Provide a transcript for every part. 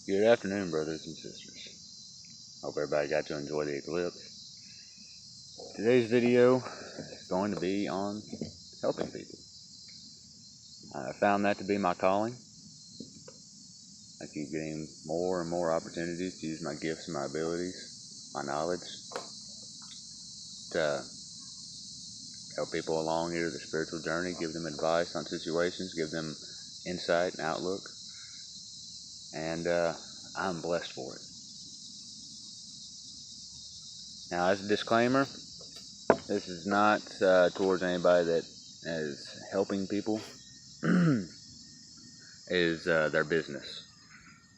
Good afternoon, brothers and sisters. Hope everybody got to enjoy the eclipse. Today's video is going to be on helping people. I found that to be my calling. I keep getting more and more opportunities to use my gifts and my abilities, my knowledge, to help people along either the spiritual journey, give them advice on situations, give them insight and outlook. And I'm blessed for it. Now, as a disclaimer, this is not towards anybody that is helping people. is their business.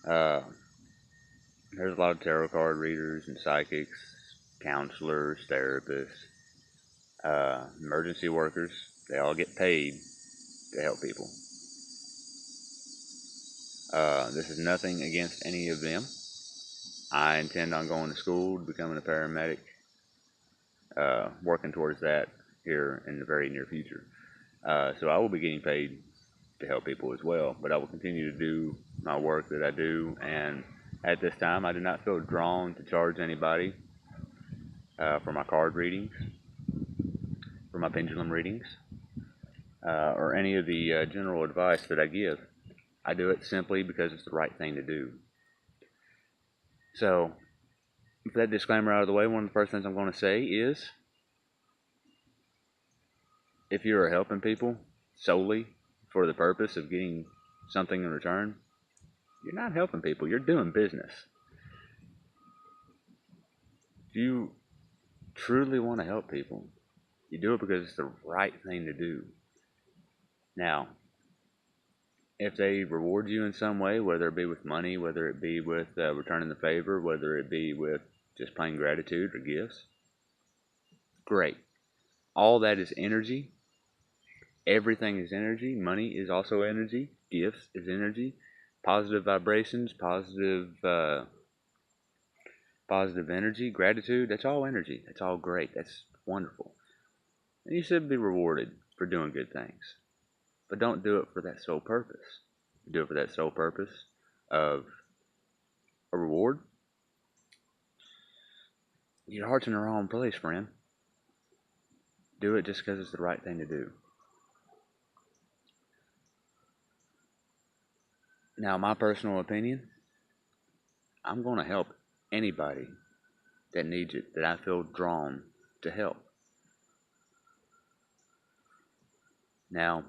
There's a lot of tarot card readers and psychics, counselors, therapists, emergency workers. They all get paid to help people. This is nothing against any of them. I intend on going to school, becoming a paramedic, working towards that here in the very near future. So I will be getting paid to help people as well, but I will continue to do my work that I do, and at this time I do not feel drawn to charge anybody for my card readings, for my pendulum readings, or any of the general advice that I give. I do it simply because it's the right thing to do. So, with that disclaimer out of the way, one of the first things I'm going to say is, if you are helping people solely for the purpose of getting something in return, you're not helping people, you're doing business. If you truly want to help people, you do it because it's the right thing to do. Now, if they reward you in some way, whether it be with money, whether it be with returning the favor, whether it be with just plain gratitude or gifts, great. All that is energy. Everything is energy. Money is also energy. Gifts is energy. Positive vibrations, positive energy, gratitude, that's all energy. That's all great. That's wonderful. And you should be rewarded for doing good things. But don't do it for that sole purpose. Do it for that sole purpose of a reward. Your heart's in the wrong place, friend. Do it just because it's the right thing to do. Now, my personal opinion, I'm going to help anybody that needs it, that I feel drawn to help. Now,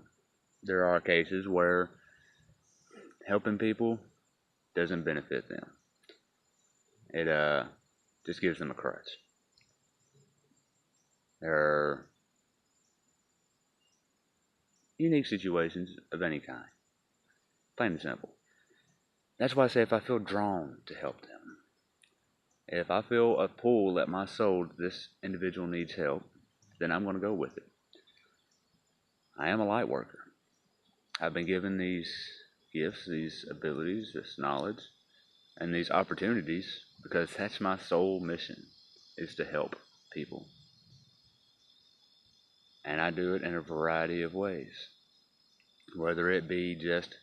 there are cases where helping people doesn't benefit them. It just gives them a crutch. There are unique situations of any kind. Plain and simple. That's why I say if I feel drawn to help them, if I feel a pull at my soul, this individual needs help, then I'm going to go with it. I am a light worker. I've been given these gifts, these abilities, this knowledge, and these opportunities because that's my sole mission, is to help people. And I do it in a variety of ways. Whether it be just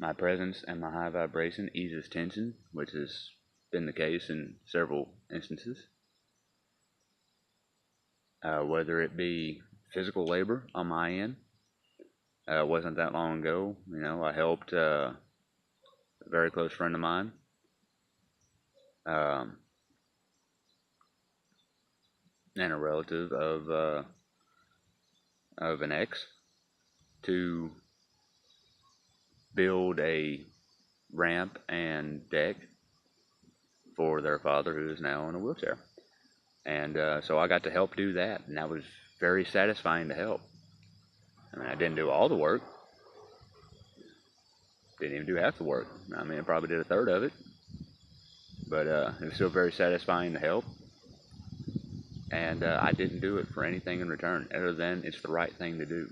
my presence and my high vibration eases tension, which has been the case in several instances. Whether it be physical labor on my end. Wasn't that long ago, I helped a very close friend of mine, and a relative of an ex, to build a ramp and deck for their father, who is now in a wheelchair. And so I got to help do that, and that was very satisfying to help. I mean, I didn't do all the work. Didn't even do half the work. I mean, I probably did a third of it. But it was still very satisfying to help. And I didn't do it for anything in return, other than it's the right thing to do.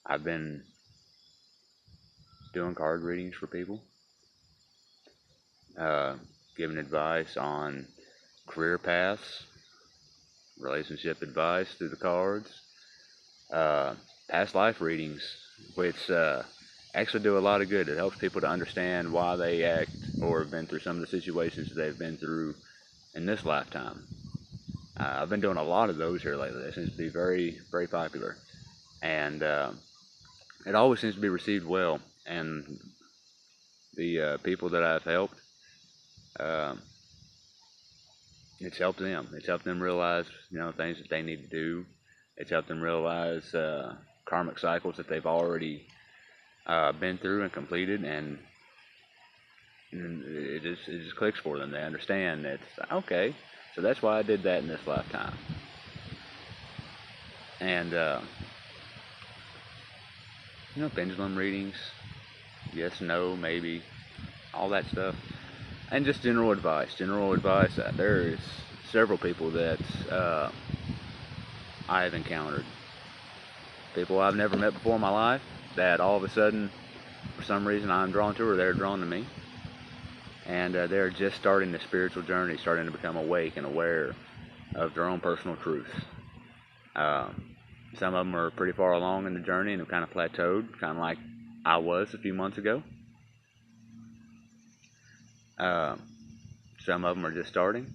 I've been doing card readings for people, giving advice on career paths, relationship advice through the cards, past life readings, which actually do a lot of good. It helps people to understand why they act or have been through some of the situations they've been through in this lifetime. I've been doing a lot of those here lately. They seem to be very, very popular, and it always seems to be received well. And the people that I've helped, uh, it's helped them. It's helped them realize, things that they need to do. It's helped them realize karmic cycles that they've already been through and completed, and it just clicks for them. They understand that, okay, so that's why I did that in this lifetime. And pendulum readings, yes, no, maybe, all that stuff, and just general advice. There is several people that I have encountered, people I've never met before in my life, that all of a sudden, for some reason, I'm drawn to, or they're drawn to me. And they're just starting the spiritual journey, starting to become awake and aware of their own personal truths. Some of them are pretty far along in the journey and have kind of plateaued, kind of like I was a few months ago. Some of them are just starting.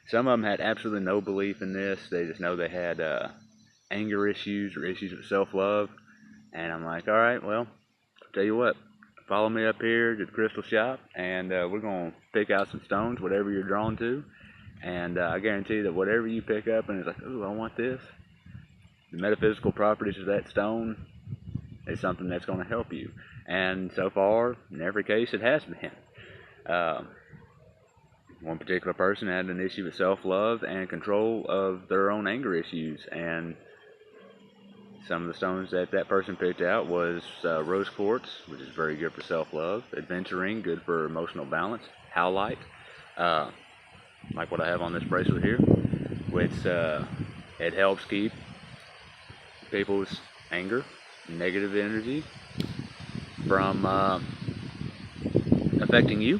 Some of them had absolutely no belief in this. They just know they had anger issues or issues with self-love. And I'm like, all right, well, tell you what, follow me up here to the crystal shop, and we're going to pick out some stones, whatever you're drawn to. And I guarantee that whatever you pick up and it's like, ooh, I want this, the metaphysical properties of that stone is something that's going to help you. And so far, in every case, it has been. One particular person had an issue with self-love and control of their own anger issues, and some of the stones that person picked out was rose quartz, which is very good for self-love, adventuring, good for emotional balance, howlite, like what I have on this bracelet here, which it helps keep people's anger, negative energy from affecting you,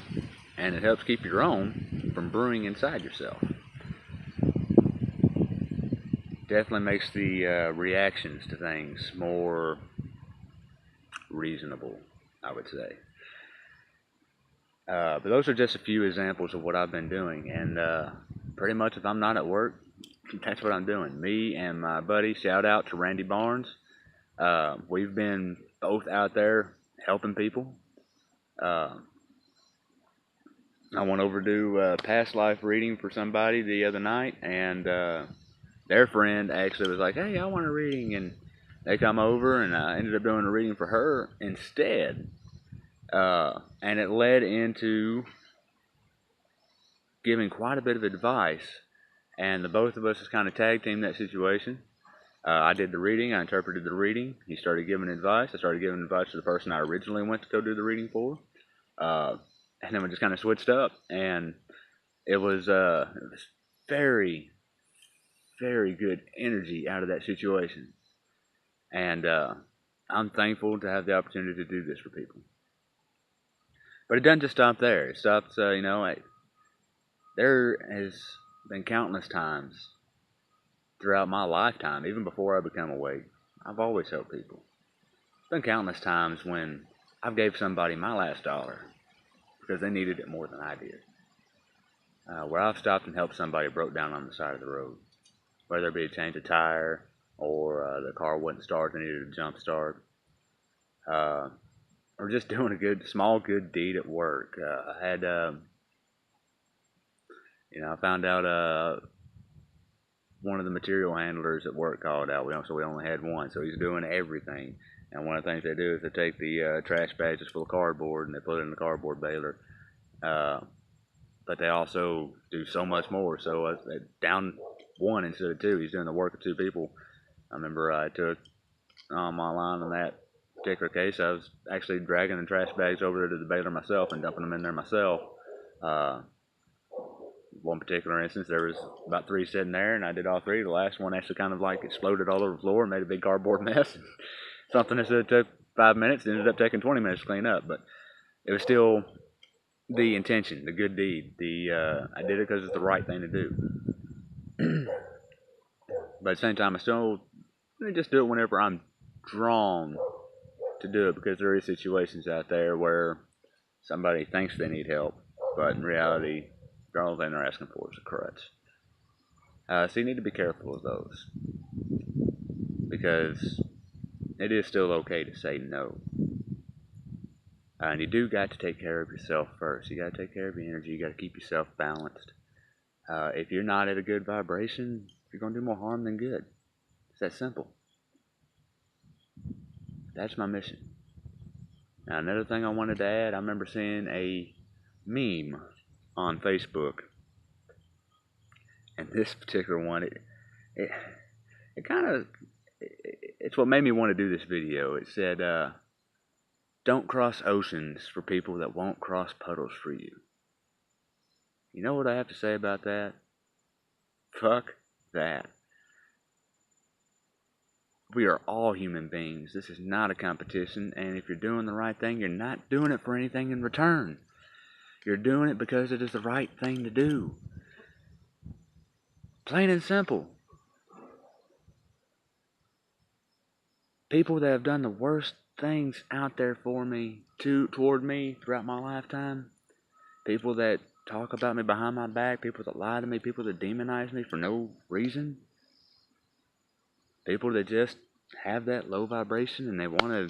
and it helps keep your own from brewing inside yourself. Definitely makes the reactions to things more reasonable, I would say. But those are just a few examples of what I've been doing, and pretty much if I'm not at work, that's what I'm doing. Me and my buddy, shout out to Randy Barnes, we've been both out there helping people. I went over to do past life reading for somebody the other night, and their friend actually was like, hey, I want a reading, and they come over, and I ended up doing a reading for her instead, and it led into giving quite a bit of advice, and the both of us has kind of tag teamed that situation. I did the reading, I interpreted the reading, he started giving advice, I started giving advice to the person I originally went to go do the reading for, and then we just kind of switched up, and it was very, very good energy out of that situation. And I'm thankful to have the opportunity to do this for people. But it doesn't just stop there. It stops, there has been countless times throughout my lifetime, even before I become awake, I've always helped people. There's been countless times when I've gave somebody my last dollar because they needed it more than I did. Where I've stopped and helped somebody broke down on the side of the road, whether it be a change of tire or the car wouldn't start, they needed a jump start, or just doing a small good deed at work. I had, I found out one of the material handlers at work called out. So we only had one, so he's doing everything. And one of the things they do is they take the trash bags full of cardboard and they put it in the cardboard baler. But they also do so much more. So down one instead of two. He's doing the work of two people. I remember I took on my line on that particular case. I was actually dragging the trash bags over there to the baler myself and dumping them in there myself. One particular instance, there was about three sitting there, and I did all three. The last one actually kind of like exploded all over the floor and made a big cardboard mess. Something that should have took 5 minutes ended up taking 20 minutes to clean up, but it was still the intention, the good deed. I did it because it's the right thing to do. But at the same time, I still just do it whenever I'm drawn to do it, because there is situations out there where somebody thinks they need help, but in reality, the only thing they're asking for is a crutch. So you need to be careful of those, because it is still okay to say no. And you do got to take care of yourself first. You got to take care of your energy. You got to keep yourself balanced. If you're not at a good vibration, you're going to do more harm than good. It's that simple. That's my mission. Now, another thing I wanted to add, I remember seeing a meme on Facebook. And this particular one, it kind of, it's what made me want to do this video. It said, don't cross oceans for people that won't cross puddles for you. You know what I have to say about that? Fuck that. We are all human beings. This is not a competition, and if you're doing the right thing, you're not doing it for anything in return. You're doing it because it is the right thing to do. Plain and simple. People that have done the worst things out there for me, toward me throughout my lifetime, people that talk about me behind my back, people that lie to me, people that demonize me for no reason, people that just have that low vibration and they want to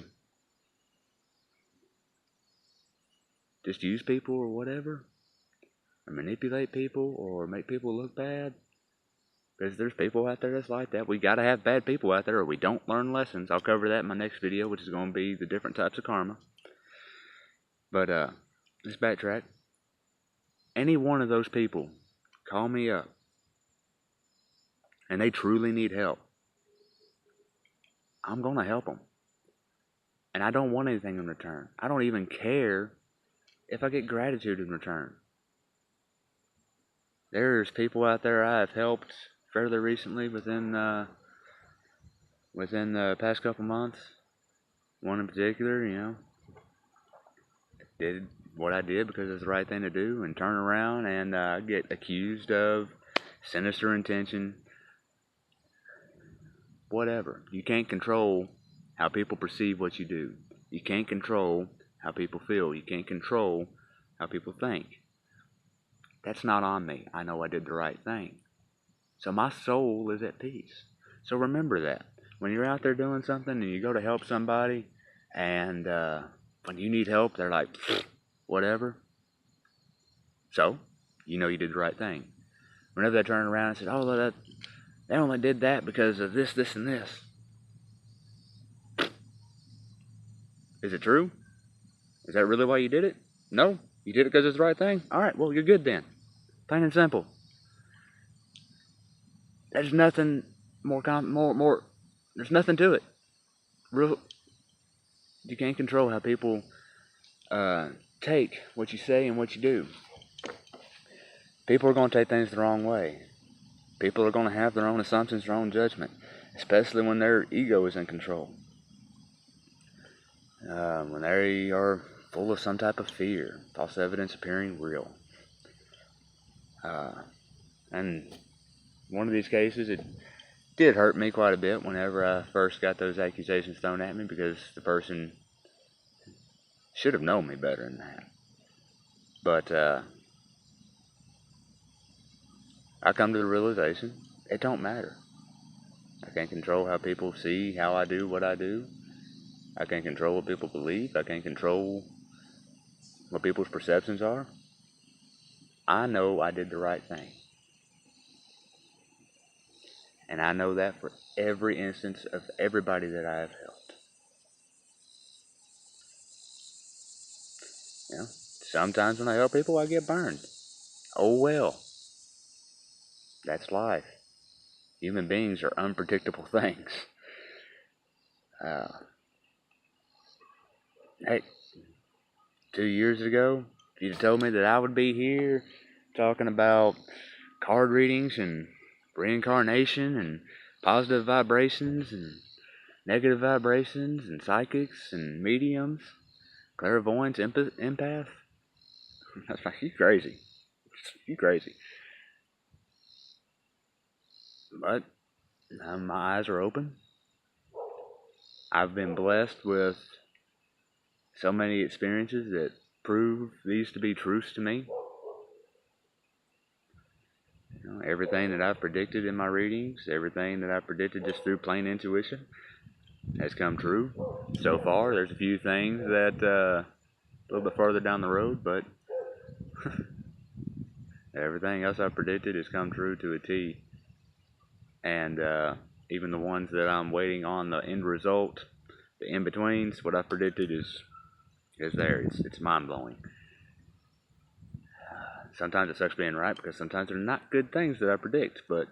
just use people or whatever, or manipulate people or make people look bad, because there's people out there that's like that. We gotta have bad people out there or we don't learn lessons. I'll cover that in my next video, which is going to be the different types of karma. But let's backtrack. Any one of those people call me up and they truly need help, I'm going to help them. And I don't want anything in return. I don't even care if I get gratitude in return. There's people out there I've helped fairly recently within the past couple months. One in particular, did what I did because it's the right thing to do, and turn around and get accused of sinister intention. Whatever. You can't control how people perceive what you do. You can't control how people feel. You can't control how people think. That's not on me. I know I did the right thing. So my soul is at peace. So remember that. When you're out there doing something and you go to help somebody, and when you need help, they're like, whatever. So, you know you did the right thing. Whenever they turn around and say, oh, they only did that because of this, this, and this. Is it true? Is that really why you did it? No? You did it because it's the right thing? Alright, well, you're good then. Plain and simple. There's nothing more, there's nothing to it. You can't control how people take what you say and what you do. People are going to take things the wrong way. People are going to have their own assumptions, their own judgment, especially when their ego is in control. When they are full of some type of fear, false evidence appearing real. And one of these cases, it did hurt me quite a bit whenever I first got those accusations thrown at me, because the person should have known me better than that. But I come to the realization, it don't matter. I can't control how people see how I do what I do. I can't control what people believe. I can't control what people's perceptions are. I know I did the right thing. And I know that for every instance of everybody that I have helped. Sometimes when I help people, I get burned. Oh well. That's life. Human beings are unpredictable things. Hey, 2 years ago, if you'd have told me that I would be here talking about card readings and reincarnation and positive vibrations and negative vibrations and psychics and mediums, clairvoyance, empath, that's like, you crazy. You crazy. But my eyes are open. I've been blessed with so many experiences that prove these to be truths to me. You know, everything that I've predicted in my readings, everything that I've predicted just through plain intuition has come true so far. There's a few things that a little bit further down the road, but everything else I've predicted has come true to a T. And even the ones that I'm waiting on the end result, the in-betweens, what I predicted is there. It's mind-blowing. Sometimes it sucks being right because sometimes they're not good things that I predict, but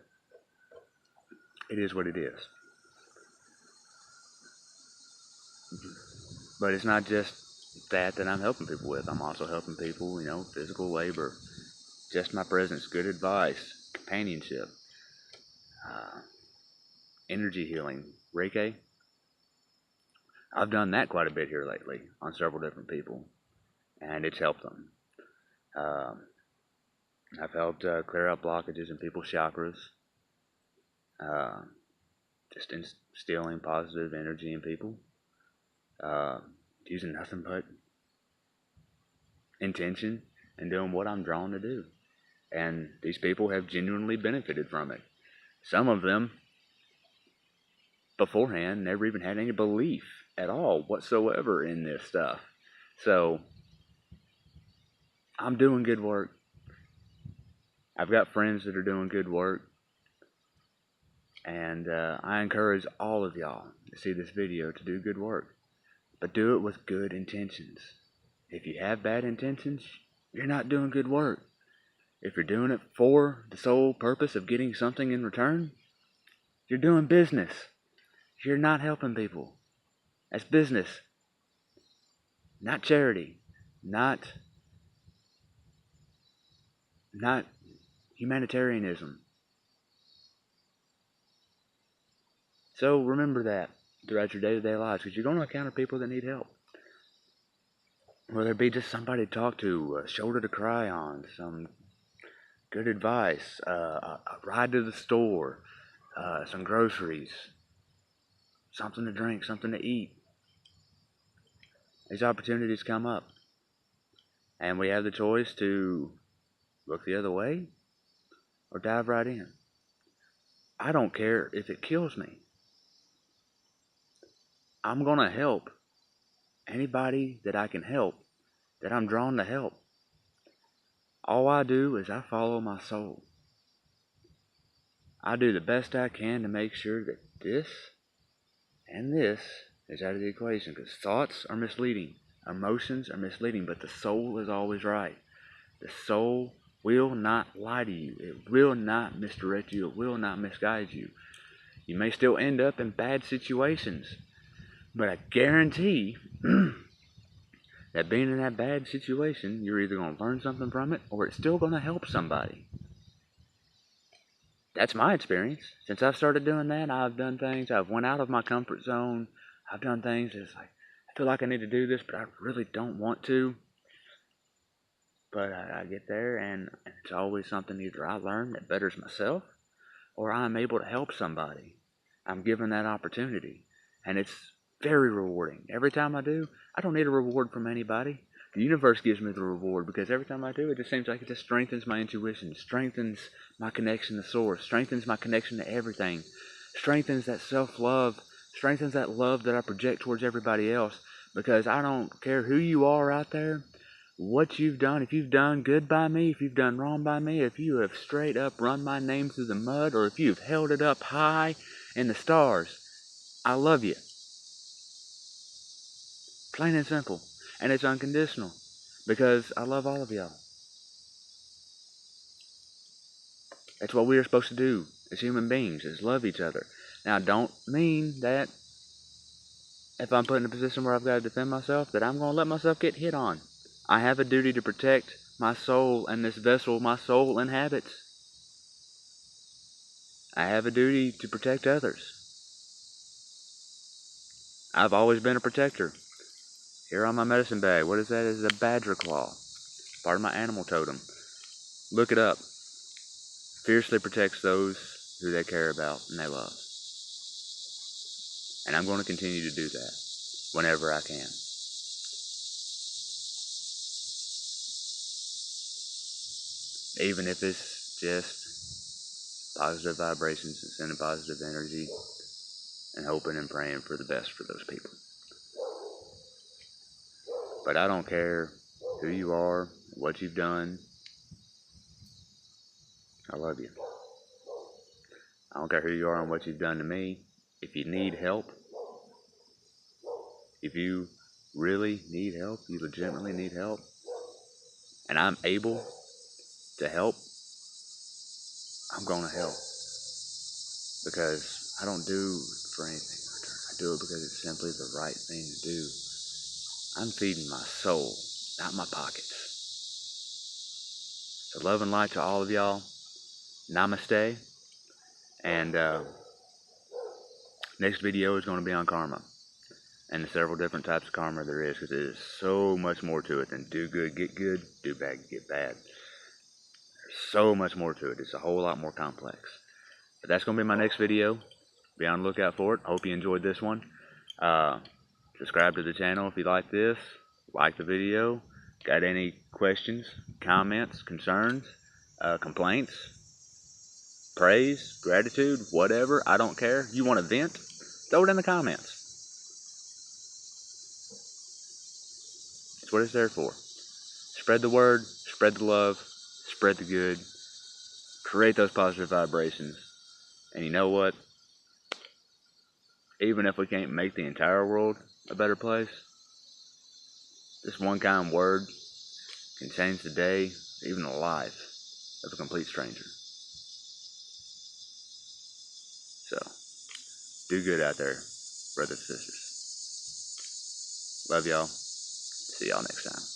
it is what it is. But it's not just that I'm helping people with. I'm also helping people, physical labor, just my presence, good advice, companionship, uh, energy healing, Reiki. I've done that quite a bit here lately on several different people, and it's helped them. I've helped clear out blockages in people's chakras, just instilling positive energy in people, using nothing but intention and doing what I'm drawn to do. And these people have genuinely benefited from it. Some of them, beforehand, never even had any belief at all whatsoever in this stuff. So, I'm doing good work. I've got friends that are doing good work. And I encourage all of y'all to see this video to do good work. But do it with good intentions. If you have bad intentions, you're not doing good work. If you're doing it for the sole purpose of getting something in return, you're doing business. You're not helping people. That's business. Not charity. Not humanitarianism. So remember that throughout your day-to-day lives, because you're going to encounter people that need help. Whether it be just somebody to talk to, a shoulder to cry on, some good advice, a ride to the store, some groceries, something to drink, something to eat. These opportunities come up. And we have the choice to look the other way or dive right in. I don't care if it kills me. I'm going to help anybody that I can help, that I'm drawn to help. All I do is I follow my soul. I do the best I can to make sure that this and this is out of the equation, because thoughts are misleading, emotions are misleading, but the soul is always right. The soul will not lie to you. It will not misdirect you. It will not misguide you. You may still end up in bad situations, but I guarantee that being in that bad situation, you're either going to learn something from it or it's still going to help somebody. That's my experience. Since I've started doing that, I've done things. I've went out of my comfort zone. I've done things that's like, I feel like I need to do this, but I really don't want to. But I get there, and it's always something either I learn that betters myself, or I'm able to help somebody. I'm given that opportunity, and it's very rewarding. Every time I do, I don't need a reward from anybody. The universe gives me the reward, because every time I do, it just seems like it just strengthens my intuition, strengthens my connection to source, strengthens my connection to everything, strengthens that self-love, strengthens that love that I project towards everybody else, because I don't care who you are out there, what you've done, if you've done good by me, if you've done wrong by me, if you have straight up run my name through the mud, or if you've held it up high in the stars, I love you. Plain and simple. And it's unconditional, because I love all of y'all. That's what we are supposed to do as human beings, is love each other. Now, don't mean that if I'm put in a position where I've got to defend myself, that I'm going to let myself get hit on. I have a duty to protect my soul and this vessel my soul inhabits. I have a duty to protect others. I've always been a protector. Here on my medicine bag, what is that? It's a badger claw. Part of my animal totem. Look it up. Fiercely protects those who they care about and they love. And I'm going to continue to do that whenever I can. even if it's just positive vibrations and sending positive energy and hoping and praying for the best for those people. But I don't care who you are, what you've done. I love you. I don't care who you are and what you've done to me. If you need help, if you really need help, you legitimately need help, and I'm able to help, I'm gonna help. Because I don't do for anything in return. I do it because it's simply the right thing to do. I'm feeding my soul, not my pockets. So love and light to all of y'all. Namaste. And next video is going to be on karma. And the several different types of karma there is. Because there's so much more to it than do good, get good, do bad, get bad. There's so much more to it. It's a whole lot more complex. But that's going to be my next video. Be on the lookout for it. Hope you enjoyed this one. Subscribe to the channel if you like this. Like the video. Got any questions, comments, concerns, complaints, praise, gratitude, whatever. I don't care. You want to vent? Throw it in the comments. That's what it's there for. Spread the word, spread the love, spread the good. Create those positive vibrations. And you know what? Even if we can't make the entire world a better place, this one kind word can change the day, even the life of a complete stranger. So, do good out there, brothers and sisters. Love y'all. See y'all next time.